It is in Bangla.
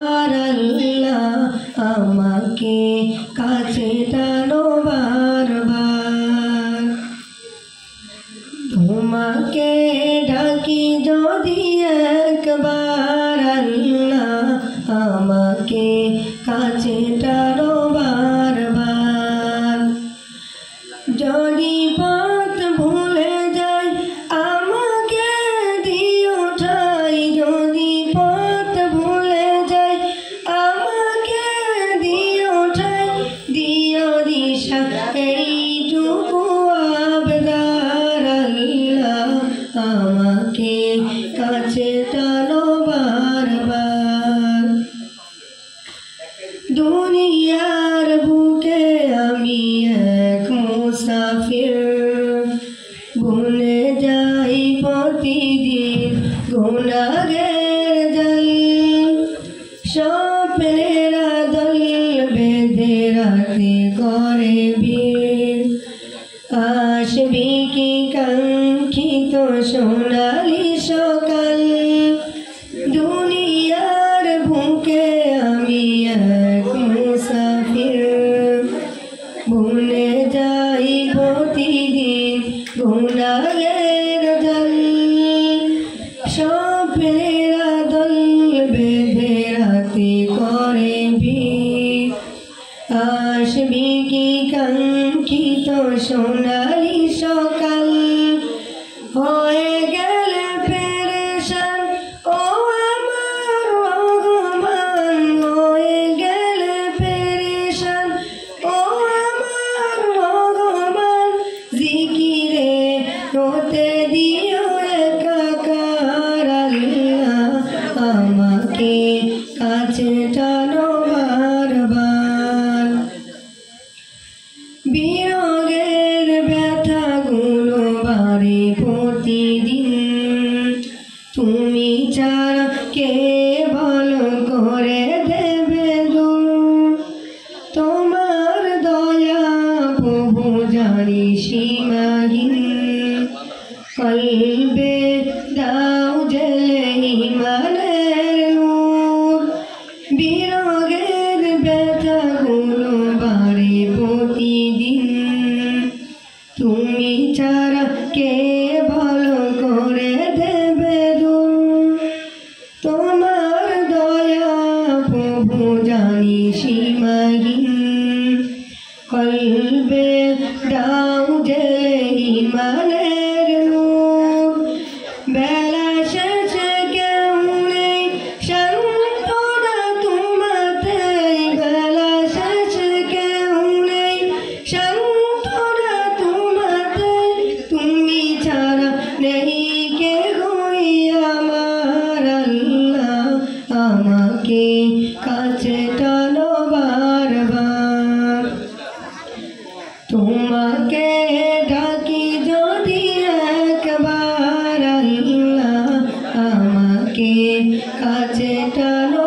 আল্লাহ আমাকে কাছে টানো বারবার, তোমাকে ডাকি যদি একবার আল্লাহ আমাকে কাছে টানো বারবার। যদি পথ ভুলে যাই আমাকে দিও ঠাই, যদি পথ ভুলে যাই আমাকে দিও ঠাই, দিও দিশা এইটুকু আবদার আল্লাহ আমাকে কাছে টানো বারবার। দুনিয়ার বুকে আমি এক মুসাফির, ভুলে যাই প্রতিদিন গুনাহের জাল, স্বপ্নের আদল বেঁধে রাতে করে ভিড়, আসবি কি কাঙ্ক্ষিত সোনালি সকাল। দুনিয়ার বুকে আমি এক মুসাফির, ভুলে যাই প্রতিদিন গুনাহের জাল, স্বপ্নের আদল বেঁধে রাতে করে ভিড়, আসবি কি কাঙ্ক্ষিত সোনালি সকাল। হয়ে গেলে পেরেশান ও আমার ভগবান, হয়ে গেলে পেরেশান ও আমার ভগবান, জিকিরে রোতে দিও একাকার আল্লাহ আমাকে কাছে টানো বারবার। বিরহের ব্যথাগুলো বাড়ে প্রতিদিন, তুমি ছাড়া কে ভালো করে দেবে দূর, তোমার দয়া প্রভু জানি সীমাহীন, কলবে দাও জেলে ইমানের নূর। বিরহের ব্যথাগুলো বাড়ে প্রতিদিন, তুমি ছাড়া কে ভালো করে দেবে দূর, তোমার দয়া প্রভু জানি সীমাহীন, কলবে দাও জেলে ইমানের নূর। বেলা শেষে কেউ নেই সান্ত্বনা তোমাতে, বেলা শেষে কেউ নেই সান্ত্বনা তোমাতে, তুমি ছাড়া নেই কে হই আমার আল্লাহ আমাকে কাছে টানো বারবার। তোমাকে ডাকি যদি একবার আল্লাহ আমাকে কাছে টানো